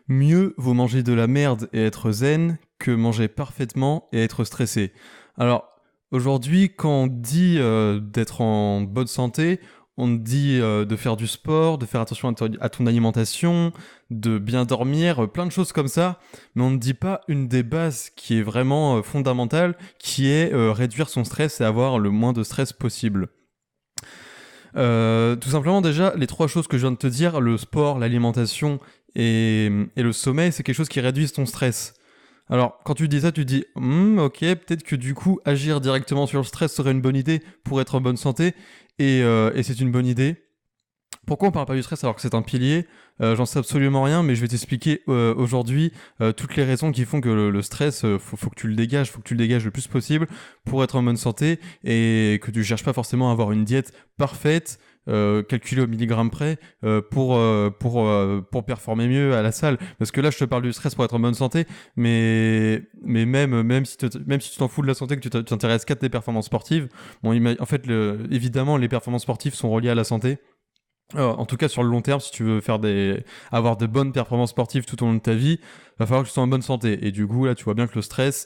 Mieux vaut manger de la merde et être zen que manger parfaitement et être stressé. Alors, aujourd'hui, quand on dit d'être en bonne santé, on te dit de faire du sport, de faire attention à ton alimentation, de bien dormir, plein de choses comme ça, mais on ne dit pas une des bases qui est vraiment fondamentale, qui est réduire son stress et avoir le moins de stress possible. Tout simplement déjà, les trois choses que je viens de te dire, le sport, l'alimentation et le sommeil, c'est quelque chose qui réduit ton stress. Alors, quand tu dis ça, tu dis ok, peut-être que du coup, agir directement sur le stress serait une bonne idée pour être en bonne santé, et c'est une bonne idée. Pourquoi on parle pas du stress alors que c'est un pilier? J'en sais absolument rien, mais je vais t'expliquer aujourd'hui toutes les raisons qui font que le stress, faut que tu le dégages, faut que tu le dégages le plus possible pour être en bonne santé et que tu cherches pas forcément à avoir une diète parfaite, calculée au milligramme près, pour performer mieux à la salle. Parce que là, je te parle du stress pour être en bonne santé, mais même si tu t'en fous de la santé, que tu t'intéresses qu'à tes performances sportives, bon, en fait, évidemment, les performances sportives sont reliées à la santé. En tout cas, sur le long terme, si tu veux avoir de bonnes performances sportives tout au long de ta vie, va falloir que tu sois en bonne santé. Et du coup, là, tu vois bien que le stress,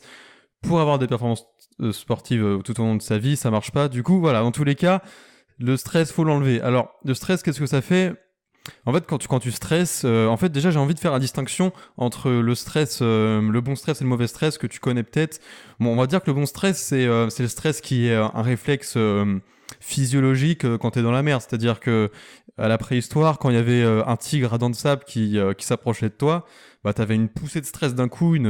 pour avoir des performances sportives tout au long de sa vie, ça marche pas. Du coup, voilà, dans tous les cas, le stress, faut l'enlever. Alors, le stress, qu'est-ce que ça fait? En fait, quand tu stresses, en fait, déjà, j'ai envie de faire la distinction entre le stress, le bon stress et le mauvais stress que tu connais peut-être. Bon, on va dire que le bon stress, c'est le stress qui est un réflexe physiologique quand t'es dans la mer. C'est-à-dire que à la préhistoire, quand il y avait un tigre à dents de sable qui s'approchait de toi, bah t'avais une poussée de stress d'un coup, une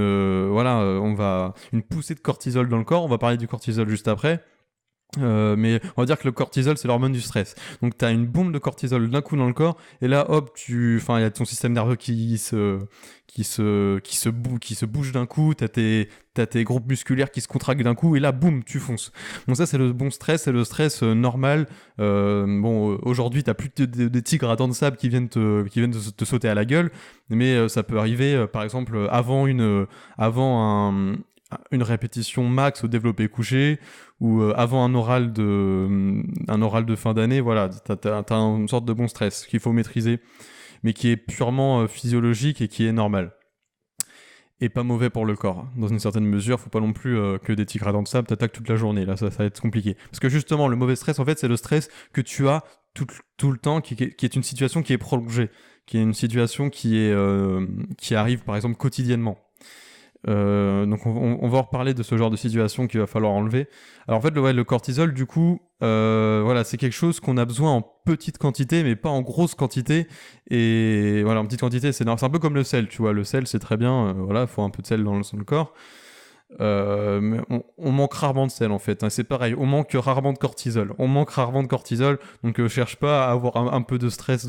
poussée de cortisol dans le corps. On va parler du cortisol juste après. Mais on va dire que le cortisol, c'est l'hormone du stress. Donc t'as une bombe de cortisol d'un coup dans le corps, et là, hop, il y a ton système nerveux qui se bouge d'un coup. T'as tes groupes musculaires qui se contractent d'un coup, et là, boum, tu fonces. Donc ça, c'est le bon stress, c'est le stress normal. Aujourd'hui, t'as plus des tigres à dents de sable qui viennent te sauter à la gueule, mais ça peut arriver, par exemple, avant une répétition max au développé couché, ou avant un oral de fin d'année. Voilà, t'as une sorte de bon stress qu'il faut maîtriser, mais qui est purement physiologique et qui est normal. Et pas mauvais pour le corps. Dans une certaine mesure, faut pas non plus que des tigres à dents de sable t'attaquent toute la journée. Là, ça va être compliqué. Parce que justement, le mauvais stress, en fait, c'est le stress que tu as tout le temps, qui est une situation qui est prolongée, qui est une situation qui arrive, par exemple, quotidiennement. Donc on va en reparler de ce genre de situation qu'il va falloir enlever. Alors en fait, le cortisol, du coup, voilà, c'est quelque chose qu'on a besoin en petite quantité, mais pas en grosse quantité. Et voilà, en petite quantité, c'est un peu comme le sel, tu vois. Le sel, c'est très bien, voilà, faut un peu de sel dans le corps. Mais on manque rarement de sel en fait, hein. C'est pareil, on manque rarement de cortisol. Donc cherche pas à avoir un peu de stress.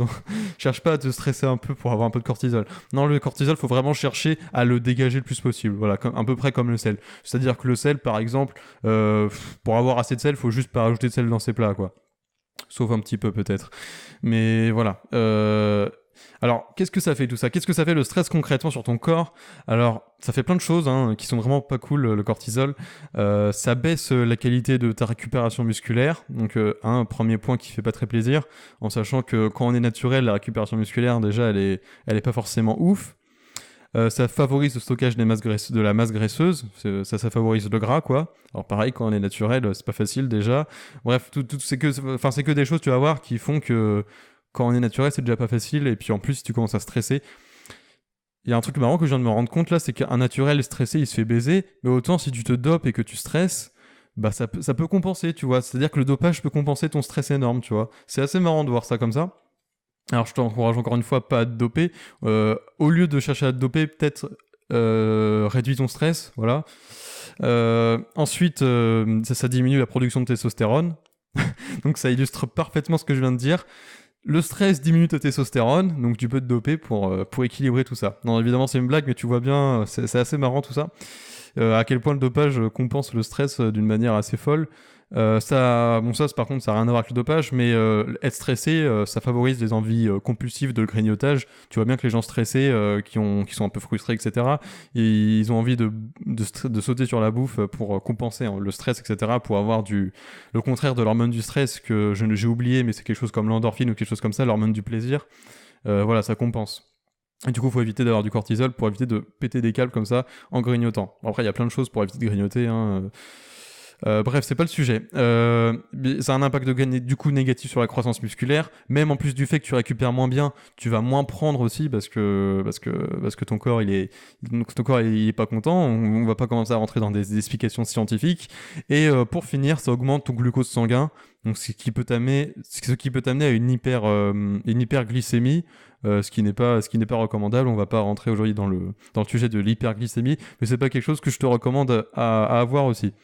Cherche pas à te stresser un peu pour avoir un peu de cortisol. Non, le cortisol, faut vraiment chercher à le dégager le plus possible. Voilà, à peu près comme le sel. C'est-à-dire que le sel, par exemple, pour avoir assez de sel, faut juste pas rajouter de sel dans ses plats, quoi. Sauf un petit peu peut-être. Mais voilà. Alors, qu'est-ce que ça fait tout ça? Qu'est-ce que ça fait le stress concrètement sur ton corps? Alors, ça fait plein de choses qui sont vraiment pas cool, le cortisol. Ça baisse la qualité de ta récupération musculaire. Donc, un premier point qui fait pas très plaisir, en sachant que quand on est naturel, la récupération musculaire, déjà, elle est pas forcément ouf. Ça favorise le stockage de la masse graisseuse, ça favorise le gras, quoi. Alors pareil, quand on est naturel, c'est pas facile déjà. Bref, c'est que des choses, tu vas voir, qui font que quand on est naturel, c'est déjà pas facile. Et puis en plus, si tu commences à stresser, il y a un truc marrant que je viens de me rendre compte là, c'est qu'un naturel stressé, il se fait baiser, mais autant si tu te dopes et que tu stresses, bah ça peut compenser, tu vois. C'est-à-dire que le dopage peut compenser ton stress énorme, tu vois. C'est assez marrant de voir ça comme ça. Alors je t'encourage encore une fois pas à te doper. Au lieu de chercher à te doper, peut-être réduis ton stress, voilà. Ensuite, ça diminue la production de testostérone. Donc ça illustre parfaitement ce que je viens de dire. Le stress diminue ta testostérone, donc tu peux te doper pour équilibrer tout ça. Non, évidemment c'est une blague, mais tu vois bien, c'est assez marrant tout ça. À quel point le dopage compense le stress d'une manière assez folle. Ça, par contre, ça n'a rien à voir avec le dopage, mais être stressé, ça favorise les envies compulsives de grignotage. Tu vois bien que les gens stressés, qui sont un peu frustrés, etc., ils ont envie de sauter sur la bouffe pour compenser le stress, etc., pour avoir le contraire de l'hormone du stress que j'ai oublié, mais c'est quelque chose comme l'endorphine ou quelque chose comme ça, l'hormone du plaisir. Voilà, ça compense. Et du coup, il faut éviter d'avoir du cortisol pour éviter de péter des câbles comme ça en grignotant. Bon, après, il y a plein de choses pour éviter de grignoter, hein. Bref, c'est pas le sujet. Ça a un impact du coup négatif sur la croissance musculaire. Même en plus du fait que tu récupères moins bien, tu vas moins prendre aussi parce que ton corps il est pas content. On va pas commencer à rentrer dans des explications scientifiques. Et pour finir, ça augmente ton glucose sanguin. Donc ce qui peut t'amener à une hyperglycémie. Ce qui n'est pas recommandable. On va pas rentrer aujourd'hui dans le sujet de l'hyperglycémie, mais c'est pas quelque chose que je te recommande à avoir aussi.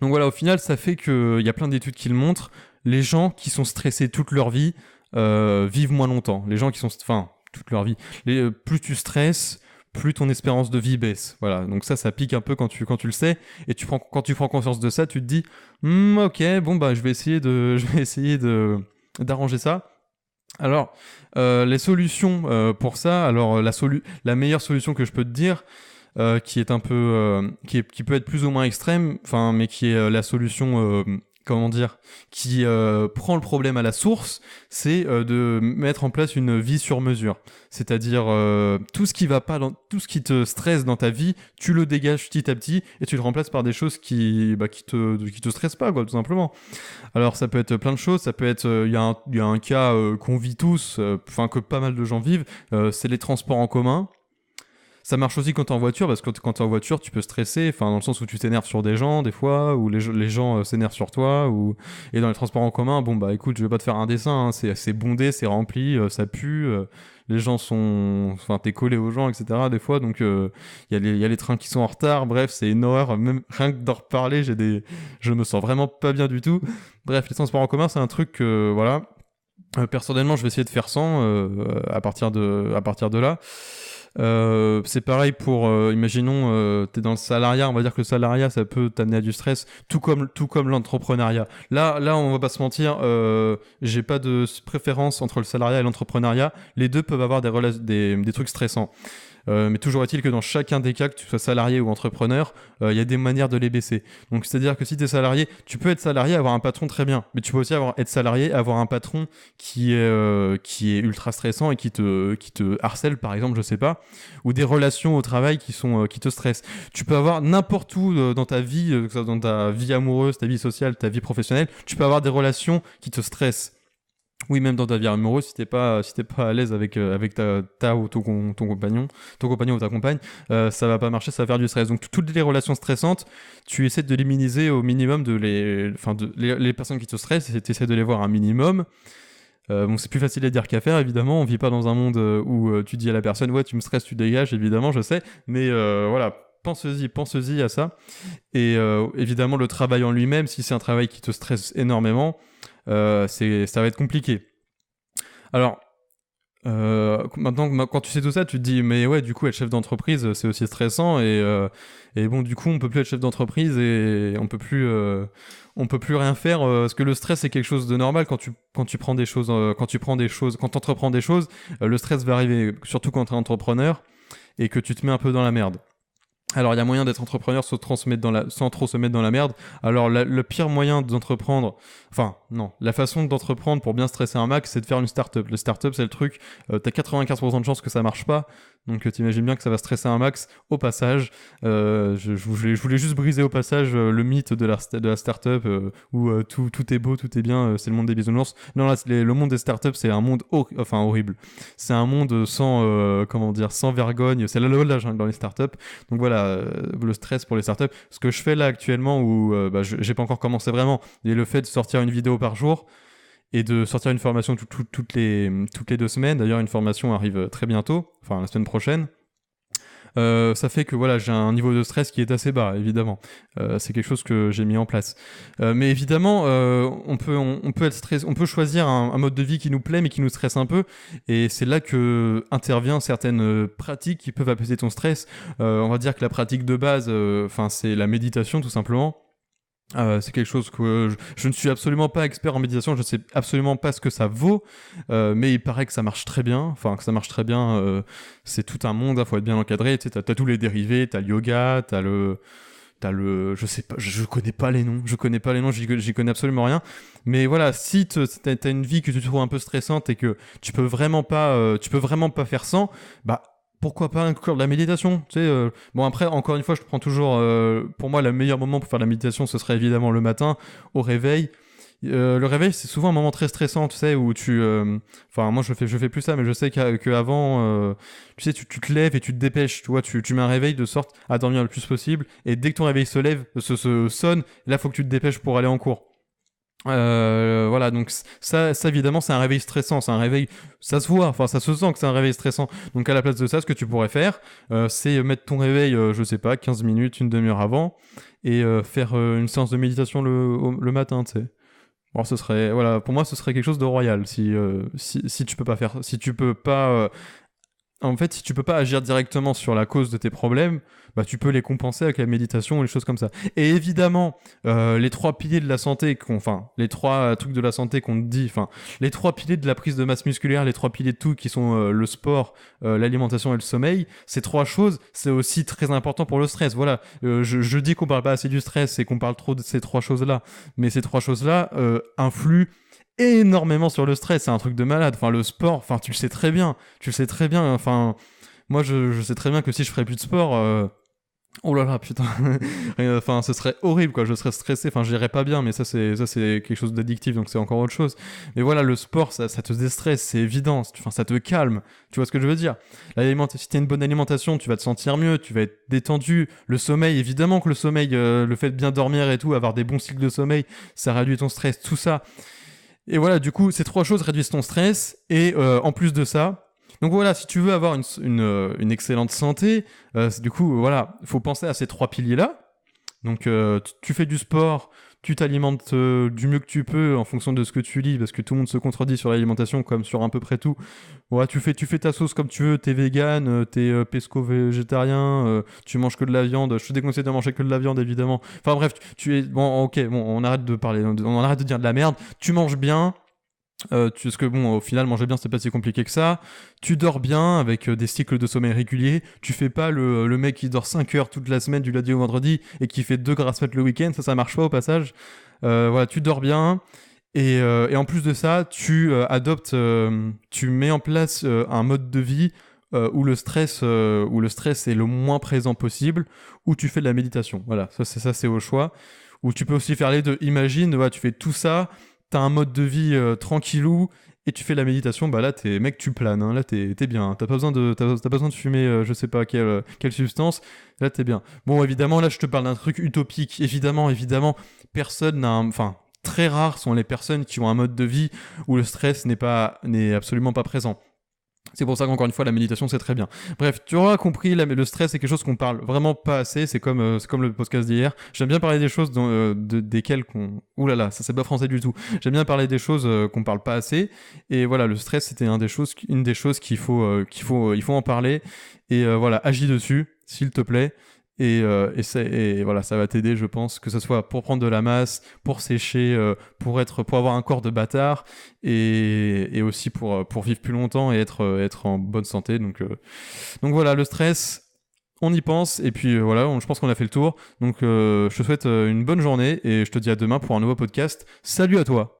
Donc voilà, au final, ça fait qu'il y a plein d'études qui le montrent. Les gens qui sont stressés toute leur vie vivent moins longtemps. Les gens qui sont... Enfin, toute leur vie. Plus tu stresses, plus ton espérance de vie baisse. Voilà, donc ça pique un peu quand tu le sais. Et quand tu prends conscience de ça, tu te dis ok, bon, bah, je vais essayer d'arranger ça. Alors, les solutions pour ça, alors la meilleure solution que je peux te dire, qui est un peu, qui peut être plus ou moins extrême, enfin, mais qui est la solution, comment dire, qui prend le problème à la source, c'est de mettre en place une vie sur mesure. C'est-à-dire tout ce qui va pas, tout ce qui te stresse dans ta vie, tu le dégages petit à petit et tu le remplaces par des choses qui te stressent pas, quoi, tout simplement. Alors ça peut être plein de choses, ça peut être, il y a un cas qu'on vit tous, enfin que pas mal de gens vivent, c'est les transports en commun. Ça marche aussi quand t'es en voiture, parce que quand t'es en voiture, tu peux stresser, enfin dans le sens où tu t'énerves sur des gens, des fois, ou les gens s'énervent sur toi, et dans les transports en commun, bon bah écoute, je vais pas te faire un dessin, hein, c'est bondé, c'est rempli, ça pue, les gens sont... Enfin, t'es collé aux gens, etc. des fois, donc il y a les trains qui sont en retard, bref, c'est une horreur, même rien que d'en reparler, je me sens vraiment pas bien du tout. Bref, les transports en commun, c'est un truc que, voilà, personnellement, je vais essayer de faire sans, à partir de là. C'est pareil pour, imaginons, t'es dans le salariat, on va dire que le salariat, ça peut t'amener à du stress, tout comme l'entrepreneuriat. Là, on va pas se mentir, j'ai pas de préférence entre le salariat et l'entrepreneuriat. Les deux peuvent avoir des trucs stressants. Mais toujours est-il que dans chacun des cas, que tu sois salarié ou entrepreneur, il y a des manières de les baisser. Donc c'est-à-dire que si tu es salarié, tu peux être salarié, avoir un patron très bien, mais tu peux aussi être salarié, avoir un patron qui est ultra stressant et qui te harcèle, par exemple, je sais pas, ou des relations au travail qui te stressent. Tu peux avoir n'importe où dans ta vie, que ce soit dans ta vie amoureuse, ta vie sociale, ta vie professionnelle, tu peux avoir des relations qui te stressent. Oui, même dans ta vie amoureuse, si t'es pas à l'aise avec ta ou ton compagnon ou ta compagne, ça va pas marcher, ça va faire du stress. Donc toutes les relations stressantes, tu essaies de les minimiser au minimum, les personnes qui te stressent, tu essaies de les voir un minimum. Bon, c'est plus facile à dire qu'à faire, évidemment. On vit pas dans un monde où tu dis à la personne, ouais, tu me stresses, tu dégages, évidemment, je sais. Mais voilà, pensez-y à ça. Et évidemment, le travail en lui-même, si c'est un travail qui te stresse énormément, ça va être compliqué. Alors, maintenant, quand tu sais tout ça, tu te dis, mais ouais, du coup, être chef d'entreprise, c'est aussi stressant. Et bon, du coup, on peut plus être chef d'entreprise et on peut plus rien faire. Parce que le stress, c'est quelque chose de normal quand tu prends des choses, quand t'entreprends des choses, le stress va arriver, surtout quand t'es entrepreneur et que tu te mets un peu dans la merde. Alors, il y a moyen d'être entrepreneur sans trop se mettre dans la merde. Alors, le pire moyen d'entreprendre... Enfin, non. La façon d'entreprendre pour bien stresser un max, c'est de faire une start-up. Le start-up, c'est le truc... t'as 95% de chances que ça marche pas. Donc, t'imagines bien que ça va stresser un max. Au passage, je voulais juste briser au passage le mythe de la start-up où tout est beau, tout est bien, c'est le monde des bisounours. Non, là, le monde des start-up, c'est un monde horrible. C'est un monde sans vergogne. C'est la jungle dans les start-up. Donc voilà, le stress pour les startups. Ce que je fais là actuellement, où j'ai pas encore commencé vraiment, et le fait de sortir une vidéo par jour et de sortir une formation toutes les 2 semaines. D'ailleurs, une formation arrive très bientôt, enfin la semaine prochaine. Ça fait que voilà, j'ai un niveau de stress qui est assez bas, évidemment. C'est quelque chose que j'ai mis en place. Mais évidemment, on peut être on peut choisir un mode de vie qui nous plaît mais qui nous stresse un peu. Et c'est là que intervient certaines pratiques qui peuvent apaiser ton stress. On va dire que la pratique de base, c'est la méditation tout simplement. C'est quelque chose que je ne suis absolument pas expert en méditation, je ne sais absolument pas ce que ça vaut, mais il paraît que ça marche très bien. C'est tout un monde, il faut être bien encadré. Tu sais, t'as tous les dérivés, t'as le yoga, t'as je sais pas, je connais pas les noms, j'y connais absolument rien. Mais voilà, si t'as une vie que tu trouves un peu stressante et que tu peux vraiment pas faire sans, bah pourquoi pas inclure de la méditation, tu sais. Bon après, encore une fois, je prends toujours, pour moi, le meilleur moment pour faire de la méditation, ce serait évidemment le matin, au réveil. Le réveil, c'est souvent un moment très stressant, tu sais, où enfin, moi, je fais plus ça, mais je sais qu'avant, tu sais, tu te lèves et tu te dépêches, tu vois, tu mets un réveil de sorte à dormir le plus possible, et dès que ton réveil se sonne, là, faut que tu te dépêches pour aller en cours. Voilà, donc ça évidemment c'est un réveil stressant, c'est un réveil, ça se voit, enfin ça se sent que c'est un réveil stressant. Donc à la place de ça, ce que tu pourrais faire, c'est mettre ton réveil, je sais pas, 15 minutes, une demi-heure avant, et faire une séance de méditation le matin, tu sais. Alors ce serait, voilà, pour moi ce serait quelque chose de royal si tu peux pas faire, si tu peux pas en fait, si tu peux pas agir directement sur la cause de tes problèmes, bah tu peux les compenser avec la méditation ou les choses comme ça. Et évidemment, les trois piliers de la santé, enfin les trois trucs de la santé qu'on te dit, enfin les trois piliers de la prise de masse musculaire, les trois piliers de tout qui sont le sport, l'alimentation et le sommeil, ces trois choses, c'est aussi très important pour le stress. Voilà, je dis qu'on parle pas assez du stress et qu'on parle trop de ces trois choses-là, mais ces trois choses-là influent énormément sur le stress, c'est un truc de malade. Enfin, le sport, enfin, tu le sais très bien. Enfin, moi, je sais très bien que si je ferais plus de sport, oh là là, putain, enfin, ce serait horrible, quoi. Je serais stressé, enfin, j'irais pas bien, mais ça, c'est quelque chose d'addictif, donc c'est encore autre chose. Mais voilà, le sport, ça te déstresse, c'est évident. Enfin, ça te calme. Tu vois ce que je veux dire? Si t'as une bonne alimentation, tu vas te sentir mieux, tu vas être détendu. Le sommeil, évidemment que le sommeil, le fait de bien dormir et tout, avoir des bons cycles de sommeil, ça réduit ton stress, tout ça. Et voilà, du coup, ces trois choses réduisent ton stress. Et en plus de ça, donc voilà, si tu veux avoir une excellente santé, du coup, voilà, il faut penser à ces trois piliers-là. Donc tu fais du sport, tu t'alimentes du mieux que tu peux en fonction de ce que tu lis, parce que tout le monde se contredit sur l'alimentation comme sur à peu près tout. Ouais, tu fais ta sauce comme tu veux, t'es vegan, t'es pesco-végétarien, tu manges que de la viande. Je te déconseille de manger que de la viande, évidemment. Enfin bref, tu es... Bon, ok, bon, on arrête de parler, on arrête de dire de la merde. Tu manges bien, parce que bon, au final, manger bien, c'est pas si compliqué que ça. Tu dors bien avec des cycles de sommeil réguliers. Tu fais pas le mec qui dort 5 heures toute la semaine du lundi au vendredi et qui fait 2 grasses fêtes le week-end. Ça marche pas au passage. Voilà, tu dors bien. Et en plus de ça, tu mets en place un mode de vie où le stress est le moins présent possible, où tu fais de la méditation. Voilà, ça c'est au choix. Ou tu peux aussi faire les deux. Imagine, ouais, tu fais tout ça, t'as un mode de vie tranquillou et tu fais la méditation, bah là mec, tu planes, hein, là t'es bien, t'as pas besoin de fumer je sais pas quelle substance, là t'es bien. Bon, évidemment, là je te parle d'un truc utopique, évidemment, personne n'a enfin, très rares sont les personnes qui ont un mode de vie où le stress n'est absolument pas présent. C'est pour ça qu'encore une fois, la méditation, c'est très bien. Bref, tu auras compris, le stress, c'est quelque chose qu'on parle vraiment pas assez. C'est comme le podcast d'hier. J'aime bien parler des choses desquelles qu'on... Ouh là là, ça c'est pas français du tout. J'aime bien parler des choses qu'on parle pas assez. Et voilà, le stress, c'était une des choses qu'il faut en parler. Et voilà, agis dessus, s'il te plaît. Et voilà, ça va t'aider, je pense, que ce soit pour prendre de la masse, pour sécher, pour avoir un corps de bâtard, et aussi pour vivre plus longtemps et être en bonne santé. Donc voilà, le stress, on y pense, et puis voilà, je pense qu'on a fait le tour. Donc je te souhaite une bonne journée, et je te dis à demain pour un nouveau podcast. Salut à toi!